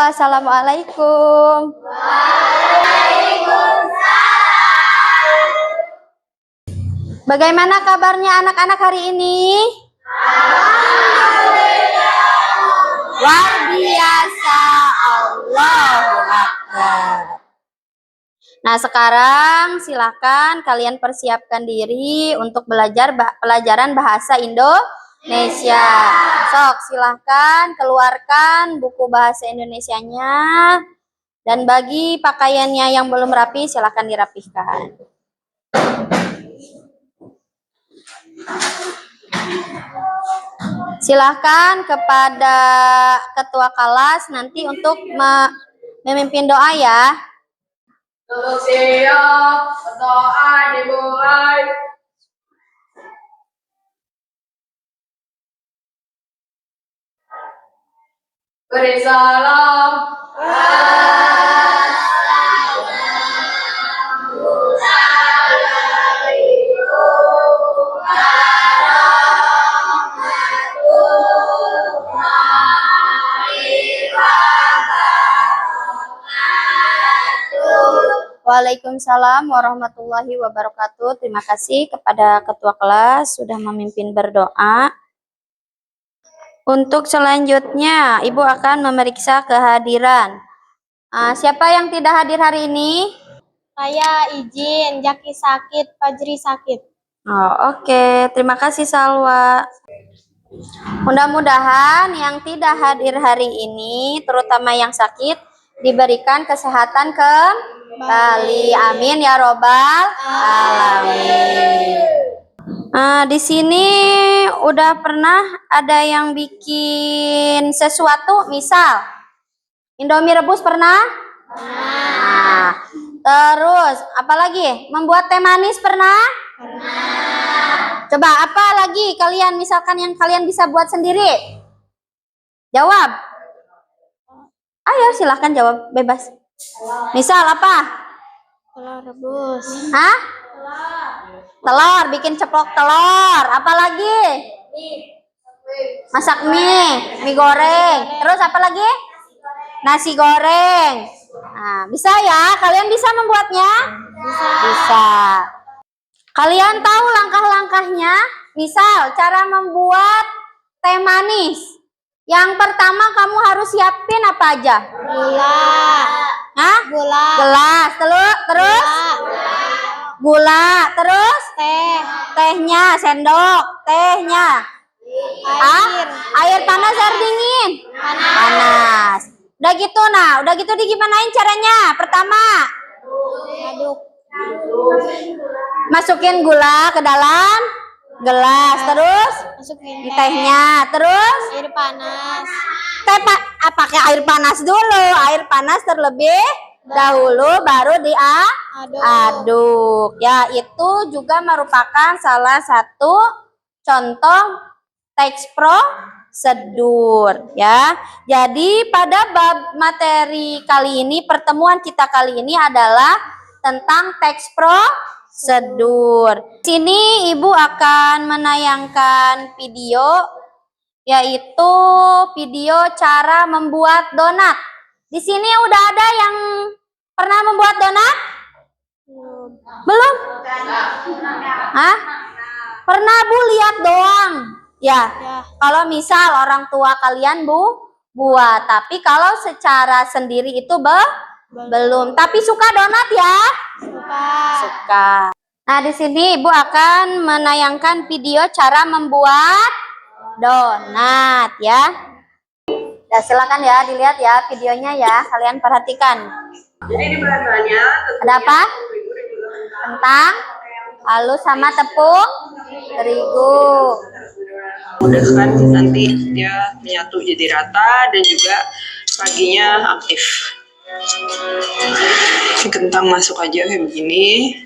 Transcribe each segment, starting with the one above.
Assalamualaikum. Bagaimana kabarnya anak-anak hari ini? Luar biasa, Allahu Akbar. Nah, sekarang silakan kalian persiapkan diri untuk belajar pelajaran bahasa Indonesia. Sok, silahkan keluarkan buku bahasa Indonesianya. Dan bagi pakaiannya yang belum rapi, silahkan dirapihkan. Silahkan kepada ketua kelas nanti untuk memimpin doa ya. Untuk siap, berdoa dimulai. Beri salam. Waalaikumsalam warahmatullahi wabarakatuh. Terima kasih kepada ketua kelas sudah memimpin berdoa. Untuk selanjutnya, Ibu akan memeriksa kehadiran. Siapa yang tidak hadir hari ini? Saya izin, Jaki sakit, Fajri sakit. Oke. Terima kasih Salwa. Mudah-mudahan yang tidak hadir hari ini, terutama yang sakit, diberikan kesehatan kembali. Amin ya robbal alamin. Di sini udah pernah ada yang bikin sesuatu, misal Indomie rebus pernah? Nah, terus apalagi? Membuat teh manis pernah? Pernah. Coba apa lagi kalian misalkan yang kalian bisa buat sendiri? Jawab. Ayo silahkan jawab bebas. Misal apa? Telur rebus. Hah? Telur, bikin ceplok telur. Apalagi? Masak mie goreng. Terus apa lagi? Nasi goreng. Nah, bisa ya? Kalian bisa membuatnya? Bisa. Kalian tahu langkah-langkahnya? Misal, cara membuat teh manis. Yang pertama kamu harus siapin apa aja? Gula. Hah? Gula. Gelas. Terus? Gula. Terus? Teh. Tehnya, sendok. Tehnya. Air panas, air dingin? Panas. Udah gitu digimanain caranya? Pertama, Aduk. masukin gula ke dalam gelas, terus Masukin tehnya, terus air panas. pakai air panas dulu, air panas terlebih dahulu, baru diaduk. Ya, itu juga merupakan salah satu contoh teks prosedur ya. Jadi pada bab materi kali ini, pertemuan kita kali ini adalah tentang teks prosedur. Sini Ibu akan menayangkan video, yaitu video cara membuat donat. Di sini udah ada yang pernah membuat donat? Belum? Hah? Pernah Bu lihat doang? Ya. Kalau misal orang tua kalian buat, tapi kalau secara sendiri itu belum. Tapi suka donat ya? Suka. Nah, di sini Ibu akan menayangkan video cara membuat donat ya. Ya, silakan ya dilihat ya videonya ya. Kalian perhatikan. Jadi di bahannya ada apa? Kentang, halus sama tepung terigu. mudahkan nanti dia menyatu jadi rata dan juga paginya aktif. Ini kentang masuk aja kayak begini.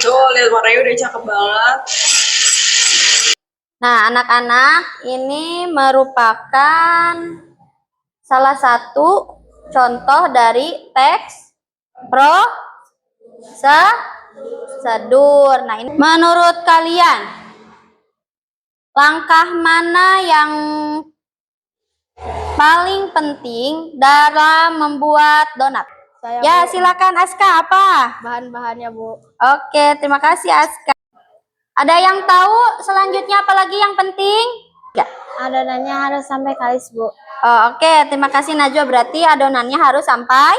Tuh, lihat warnanya udah cakep banget. Nah, anak-anak, ini merupakan salah satu contoh dari teks prosedur. Nah, ini menurut kalian langkah mana yang paling penting dalam membuat donat? Saya, Ya, Bu. silakan Aska, apa? Bahan-bahannya, Bu. Oke, terima kasih Aska. Ada yang tahu selanjutnya apa lagi yang penting? Ya. Adonannya harus sampai kalis, Bu. Oh, oke, terima kasih Najwa. Berarti adonannya harus sampai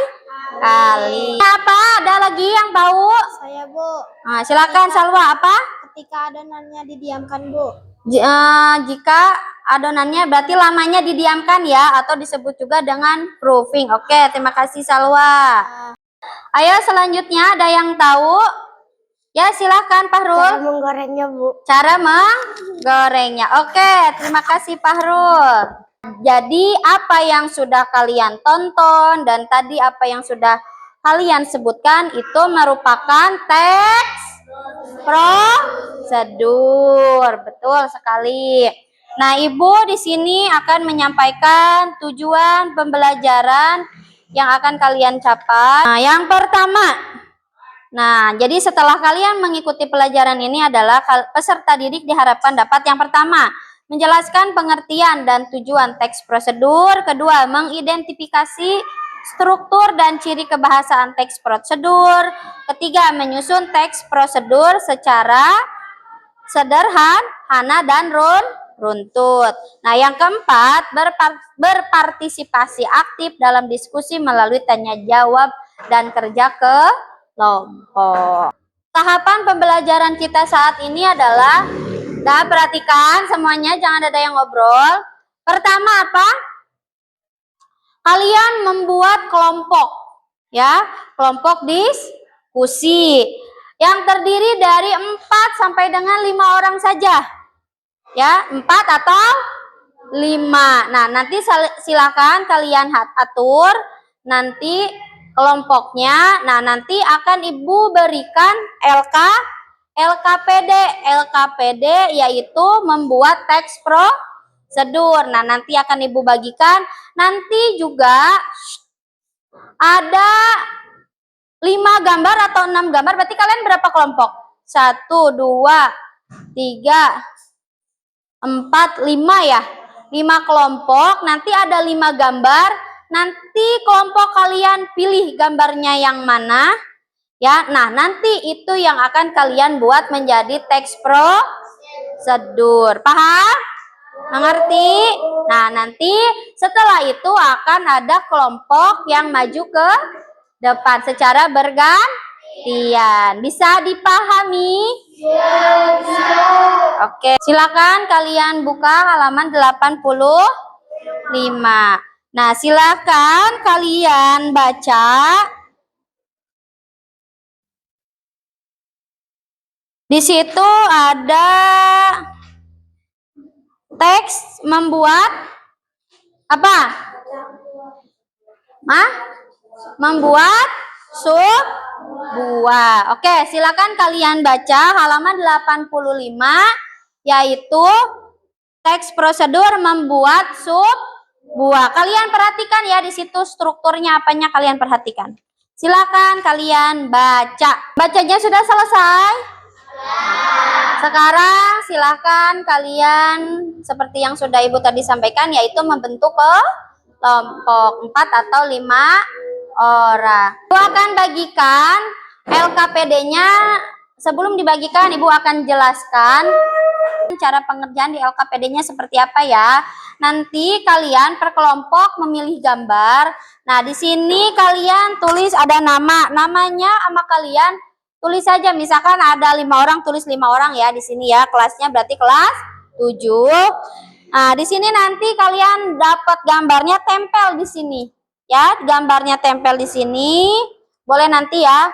kali. Apa? Ada lagi yang tahu? Saya, Bu. Nah, silakan Salwa, apa? Ketika adonannya didiamkan, Bu. Jika adonannya berarti lamanya didiamkan ya, atau disebut juga dengan proofing. Oke, terima kasih Salwa. Ayo selanjutnya ada yang tahu? Ya, silakan Fahrul. Cara menggorengnya, Bu. Cara menggorengnya. Oke, terima kasih Fahrul. Jadi apa yang sudah kalian tonton dan tadi apa yang sudah kalian sebutkan itu merupakan teks prosedur. Betul sekali. Nah, Ibu di sini akan menyampaikan tujuan pembelajaran yang akan kalian capai. Nah, yang pertama, nah, jadi setelah kalian mengikuti pelajaran ini adalah peserta didik diharapkan dapat yang pertama, menjelaskan pengertian dan tujuan teks prosedur. Kedua, mengidentifikasi struktur dan ciri kebahasaan teks prosedur. Ketiga, menyusun teks prosedur secara sederhana dan runtut. Nah, yang keempat, berpartisipasi aktif dalam diskusi melalui tanya jawab dan kerja kelompok. Tahapan pembelajaran kita saat ini adalah, perhatikan semuanya, jangan ada yang ngobrol. Pertama apa? Kalian membuat kelompok, ya, kelompok diskusi yang terdiri dari 4 sampai dengan 5 orang saja, ya, 4 atau 5. Nah, nanti silakan kalian atur nanti kelompoknya. Nah, nanti akan Ibu berikan LKPD. LKPD yaitu membuat teks prosedur. Nah, nanti akan Ibu bagikan. Nanti juga ada 5 gambar atau 6 gambar. Berarti kalian berapa kelompok? 1, 2, 3, 4, 5 ya. 5 kelompok. Nanti ada 5 gambar. Nanti kelompok kalian pilih gambarnya yang mana. Ya, nah nanti itu yang akan kalian buat menjadi teks prosedur. Paham? Mengerti? Nah, nanti setelah itu akan ada kelompok yang maju ke depan secara bergantian. Bisa dipahami? Oke, silakan kalian buka halaman 85. Nah, silakan kalian baca. Di situ ada teks membuat apa? Membuat sup buah. Oke, silakan kalian baca halaman 85, yaitu teks prosedur membuat sup buah. Kalian perhatikan ya, di situ strukturnya apanya kalian perhatikan. Silakan kalian baca. Bacanya sudah selesai? Sekarang silakan kalian seperti yang sudah Ibu tadi sampaikan, yaitu membentuk kelompok 4 atau 5 orang. Ibu akan bagikan LKPD-nya. Sebelum dibagikan, Ibu akan jelaskan cara pengerjaan di LKPD-nya seperti apa ya. Nanti kalian per kelompok memilih gambar. Nah, di sini kalian tulis ada namanya sama kalian. Tulis saja, misalkan ada 5 orang, tulis 5 orang ya di sini ya. Kelasnya berarti kelas 7. Nah, di sini nanti kalian dapat gambarnya tempel di sini. Ya, gambarnya tempel di sini. Boleh nanti ya,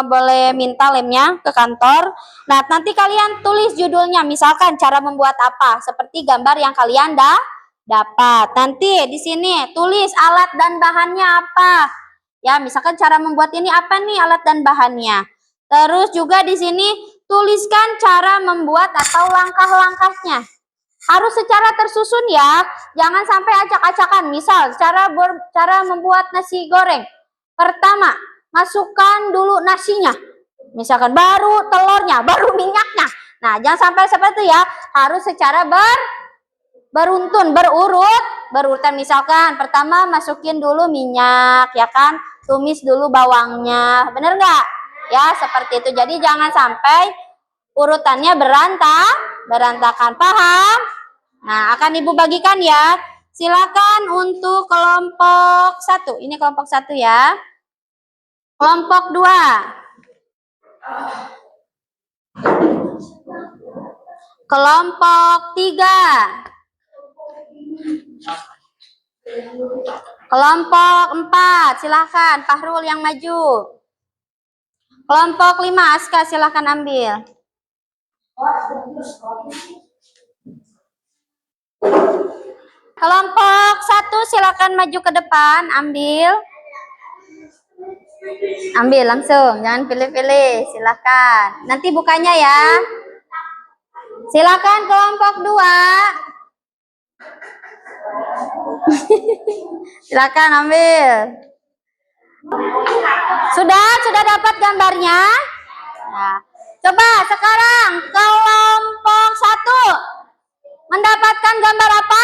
boleh minta lemnya ke kantor. Nah, nanti kalian tulis judulnya, misalkan cara membuat apa, seperti gambar yang kalian dapat. Nanti di sini tulis alat dan bahannya apa. Ya, misalkan cara membuat ini apa nih alat dan bahannya. Terus juga di sini tuliskan cara membuat atau langkah-langkahnya. Harus secara tersusun ya. Jangan sampai acak-acakan. Misal cara membuat nasi goreng. Pertama, masukkan dulu nasinya. Misalkan baru telurnya, baru minyaknya. Nah, jangan sampai seperti itu ya. Harus secara beruntun, berurutan. Misalkan pertama masukin dulu minyak, ya kan? Tumis dulu bawangnya, bener nggak? Ya seperti itu. Jadi jangan sampai urutannya berantakan. Paham? Nah, akan Ibu bagikan ya. Silakan untuk kelompok 1. Ini kelompok 1 ya. Kelompok 2. Kelompok 3. Kelompok 4, silahkan Fahrul yang maju. Kelompok 5, Aska silahkan ambil. Kelompok 1 silahkan maju ke depan, ambil. Ambil langsung, jangan pilih-pilih, silahkan. Nanti bukanya ya. Silakan kelompok 2. Silakan ambil. Sudah dapat gambarnya? Nah, coba sekarang kelompok 1 mendapatkan gambar apa?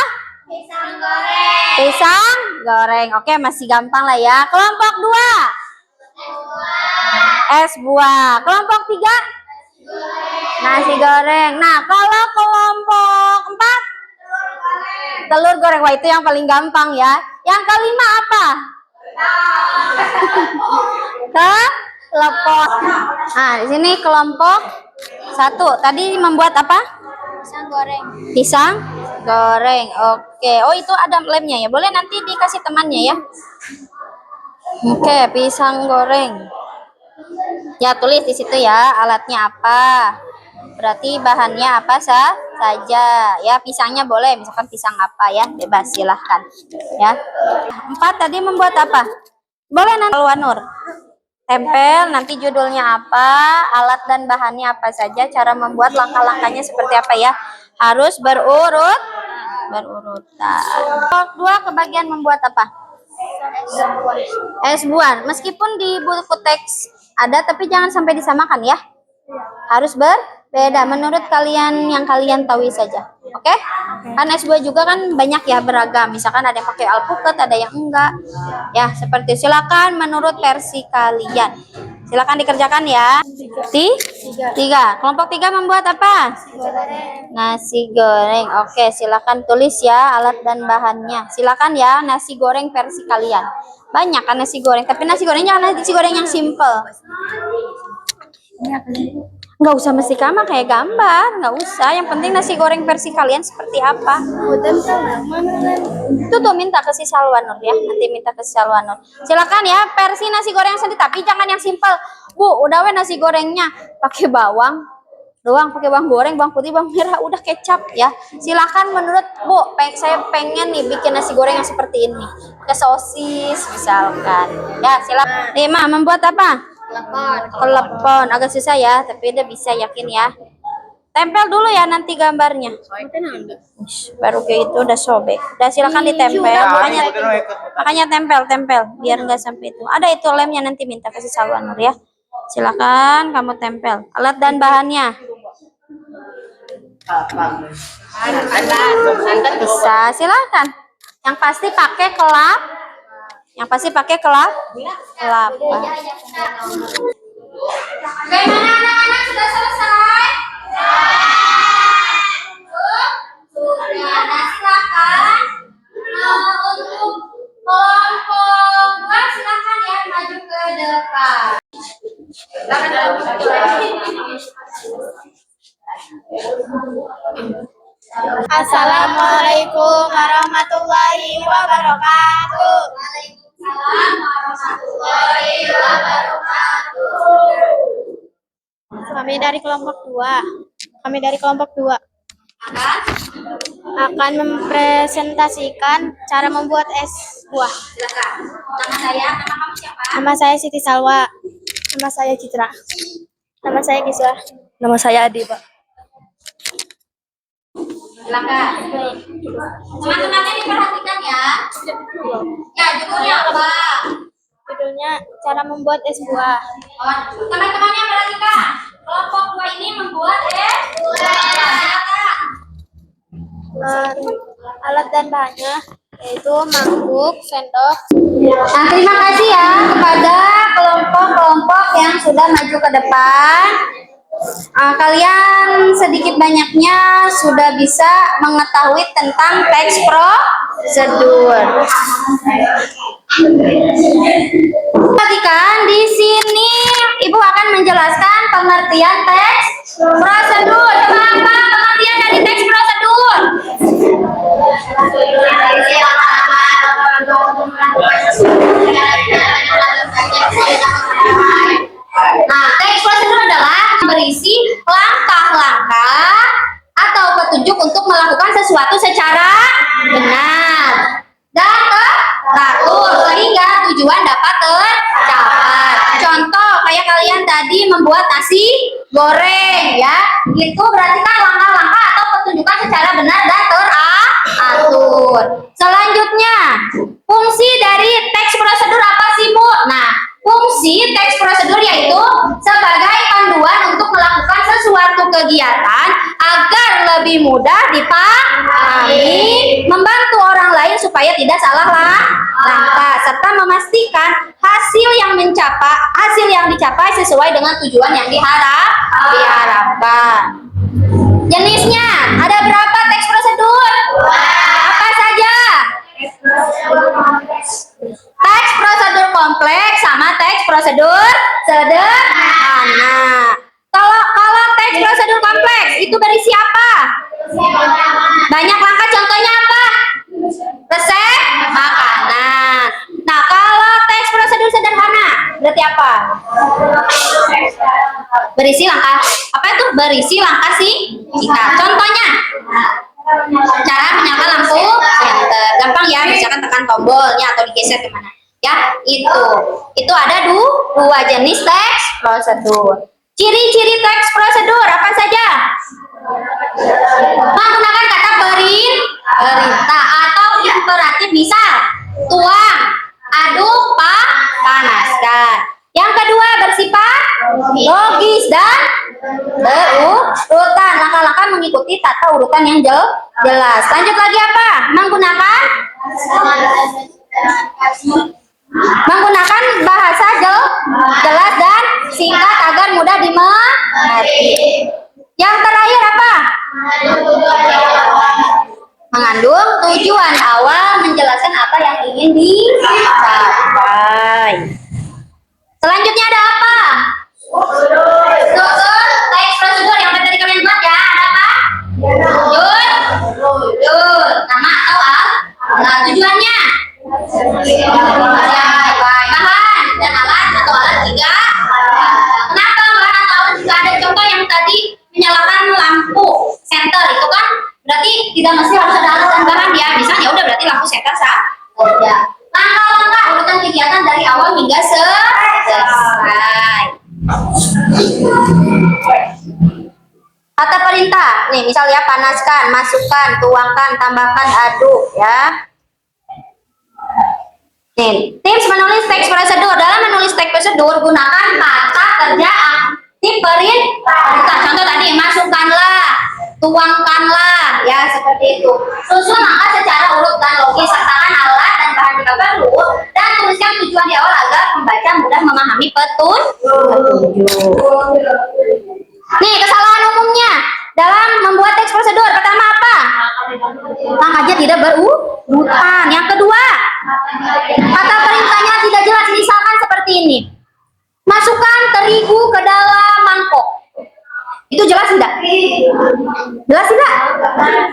Pisang goreng. Pisang goreng. Oke, masih gampang lah ya. Kelompok 2. Es buah. Kelompok 3. Nasi goreng. Nah, kalau kelompok 4 telur goreng. Wah, itu yang paling gampang ya. Yang kelima apa? Telepon. Nah, di sini kelompok 1. Tadi membuat apa? Pisang goreng. Pisang goreng. Oke. Oh, itu ada lemnya ya. Boleh nanti dikasih temannya ya. Oke, pisang goreng. Ya, tulis di situ ya alatnya apa. Berarti bahannya apa saja. Ya, pisangnya boleh, misalkan pisang apa ya, bebas silahkan. Ya. 4 tadi membuat apa? Boleh nanti Alwanur. Tempel nanti judulnya apa, alat dan bahannya apa saja, cara membuat langkah-langkahnya seperti apa ya. Harus berurutan. Kelompok 2 kebagian membuat apa? Es buah. Meskipun di buku teks ada, tapi jangan sampai disamakan ya. Harus berbeda menurut kalian yang kalian tahu saja. Oke? Kan es buah juga kan banyak ya, beragam. Misalkan ada yang pakai alpukat, ada yang enggak. Ya, seperti itu. Silakan menurut versi kalian. Silakan dikerjakan ya. 3. Kelompok 3 membuat apa? Nasi goreng. Oke, silakan tulis ya alat dan bahannya. Silakan ya nasi goreng versi kalian. Banyak kan nasi goreng, tapi nasi gorengnya nasi goreng yang simple. Nggak usah mesti sama kayak gambar, nggak usah. Yang penting nasi goreng versi kalian seperti apa. Itu tuh minta ke si Salwanur ya. Nanti minta ke si Salwanur. Silakan ya versi nasi goreng sendiri, tapi jangan yang simple. Bu, udah we nasi gorengnya pakai bawang doang, pakai bawang goreng, bawang putih, bawang merah, udah kecap ya. Silakan menurut Bu, saya pengen nih bikin nasi goreng yang seperti ini. Pakai sosis misalkan. Ya, silakan. Nih, Ma, membuat apa? Telepon. Agak susah ya, tapi udah bisa, yakin ya. Tempel dulu ya nanti gambarnya. Baru kayak itu udah sobek. Udah silakan ditempel. Makanya tempel biar nggak sampai itu. Ada itu lemnya, nanti minta kasih Salwanur ya. Silakan kamu tempel. Alat dan bahannya. Bisa, silakan. Yang pasti pakai kelapa. Bagaimana anak-anak, sudah selesai? Sudah. Nah, silakan. Untuk kelompok 2 silakan ya maju ke depan. Assalamualaikum warahmatullahi wabarakatuh. Waalaikumsalam warahmatullahi wabarakatuh. Kami dari kelompok 2 akan mempresentasikan cara membuat es buah. Silakan. Nama kamu siapa? Nama saya Siti Salwa. Nama saya Citra. Nama saya Kiswa. Nama saya Adi, Pak. Silakan. Teman-temannya diperhatikan ya. Ya, judulnya apa? Judulnya cara membuat es buah. Oh, teman-temannya perhatikan. Kelompok 2 ini membuat es buah. Silakan. bahan-bahannya, yaitu mangkuk, sendok. Nah, terima kasih ya kepada kelompok-kelompok yang sudah maju ke depan. Kalian sedikit banyaknya sudah bisa mengetahui tentang teks prosedur. Perhatikan di sini Ibu akan menjelaskan pengertian teks prosedur. Coba apa pengertian dari teks prosedur? Nah, teks prosedur adalah berisi langkah-langkah atau petunjuk untuk melakukan sesuatu secara benar dan teratur sehingga tujuan dapat tercapai. Contoh kayak kalian tadi membuat nasi goreng ya, itu berarti kan langkah-langkah atau petunjukan secara benar dan teratur. Selanjutnya, fungsi dari teks prosedur apa sih Bu? Nah, fungsi teks prosedur yaitu sebagai panduan untuk melakukan sesuatu kegiatan agar lebih mudah dipahami, membantu orang lain supaya tidak salah langkah, serta memastikan hasil yang dicapai sesuai dengan tujuan yang diharapkan. Jenisnya ada berapa teks prosedur? Apa saja? Teks prosedur kompleks sama teks prosedur sederhana. Kalau teks prosedur kompleks itu berisi apa? Banyak langkah, contohnya apa? Resep makanan. Nah, kalau teks prosedur sederhana berarti apa? Berisi langkah. Apa itu? Berisi langkah singkat. Contohnya cara menyalakan lampu senter. Gampang ya, misalkan tekan tombolnya atau digeser kemana. Ya, itu ada dua jenis teks prosedur. Ciri-ciri teks prosedur apa saja? Menggunakan kata perintah atau imperatif, misal tuang, aduk, panaskan. Yang kedua bersifat logis dan berurutan, langkah-langkah mengikuti tata urutan yang jelas. Lanjut lagi apa? Menggunakan bahasa jelas dan singkat agar mudah dimengerti. Yang terakhir apa? Mengandung tujuan awal, menjelaskan apa yang ingin dicapai. Selanjutnya ada apa? Struktur teks prosedur yang tadi kalian buat ya. Ada apa? Tujuan, nama atau tujuannya. Bahan dan alat atau alat juga. Kenapa bahan atau alat juga ada? Contoh yang tadi menyalakan lampu senter itu kan berarti tidak mesti harus ada alat dan bahan ya. Misalnya udah berarti lampu senter saja. Langkah-langkah urutan kegiatan dari awal hingga selesai. Kata perintah, nih misal ya, panaskan, masukkan, tuangkan, tambahkan, aduk ya. Nih, tips menulis teks prosedur. Dalam menulis teks prosedur, gunakan kata kerja aktif perintah. Contoh tadi, masukkanlah, tuangkanlah, ya seperti itu. Susun langkah secara urut dan logis, sertakan alat dan bahan jika perlu, dan tuliskan tujuan di awal agar pembaca mudah memahami petunjuk. Nih, kesalahan umumnya dalam membuat teks prosedur. Pertama apa? Langkahnya tidak berurutan. Yang kedua, kata perintahnya tidak jelas. Misalkan seperti ini. Masukkan terigu ke dalam mangkok. Itu jelas tidak? Jelas tidak?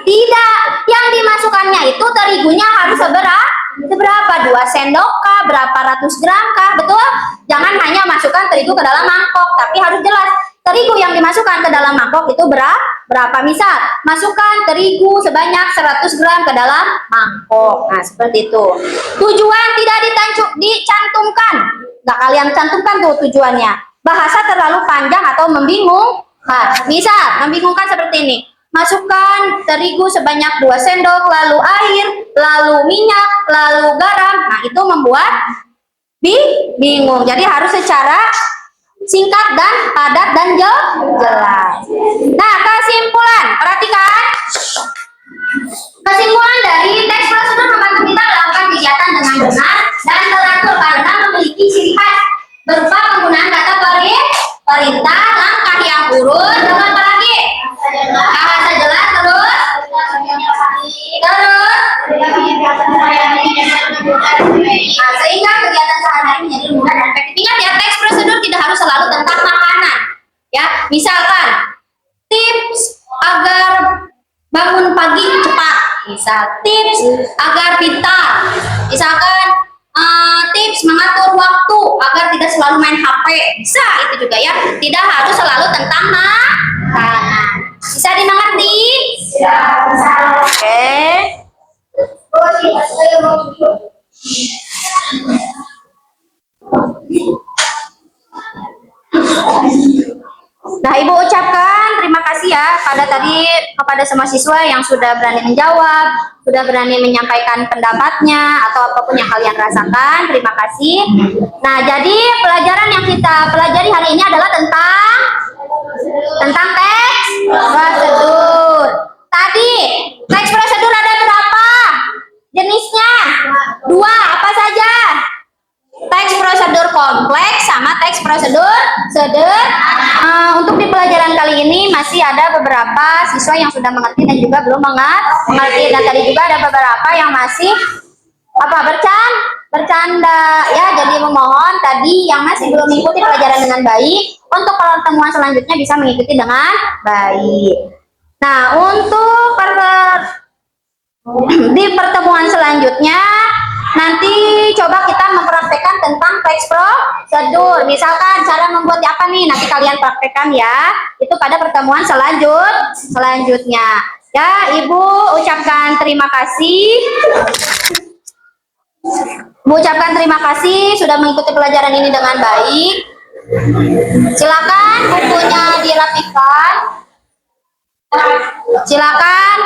Tidak. Yang dimasukkannya itu terigunya harus seberapa? 2 sendok kah? Berapa ratus gram kah? Betul? Jangan hanya masukkan terigu ke dalam mangkok, tapi harus jelas. Terigu yang dimasukkan ke dalam mangkok itu berapa? Misal, masukkan terigu sebanyak 100 gram ke dalam mangkok. Nah, seperti itu. Tujuan tidak dicantumkan. Nggak kalian cantumkan tuh tujuannya. Bahasa terlalu panjang atau membingungkan. Misal, membingungkan seperti ini. Masukkan terigu sebanyak 2 sendok, lalu air, lalu minyak, lalu garam. Nah, itu membuat bingung. Jadi harus secara singkat dan padat dan jelas. Nah, kesimpulan, perhatikan. Kesimpulan dari teks Misal tips agar pintar. Misalkan tips mengatur waktu agar tidak selalu main HP. Bisa itu juga ya. Tidak harus selalu tentang makanan. Bisa dimengerti? Bisa. Oke. Nah, Ibu ucapkan terima kasih ya kepada semua siswa yang sudah berani menjawab, sudah berani menyampaikan pendapatnya atau apapun yang kalian rasakan. Terima kasih. Nah, jadi pelajaran yang kita pelajari hari ini adalah tentang teks prosedur. Tadi teks prosedur ada berapa jenisnya? 2, apa saja? Teks prosedur kompleks sama teks prosedur sederhana. Untuk di pelajaran kali ini masih ada beberapa siswa yang sudah mengerti dan juga belum mengerti. Dan tadi juga ada beberapa yang masih bercanda ya. Jadi memohon tadi yang masih belum mengikuti pelajaran dengan baik, untuk pertemuan selanjutnya bisa mengikuti dengan baik. Nah, untuk di pertemuan selanjutnya nanti coba kita mempraktekkan tentang teks prosedur. Misalkan cara membuatnya apa nih, nanti kalian praktekkan ya. Itu pada pertemuan selanjutnya. Ya, Ibu ucapkan terima kasih. Ibu ucapkan terima kasih sudah mengikuti pelajaran ini dengan baik. Silakan bukunya dirapikan. Silakan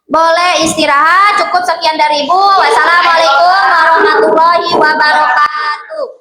boleh istirahat. Cukup sekian dari Ibu. Wassalamualaikum warahmatullahi wabarakatuh.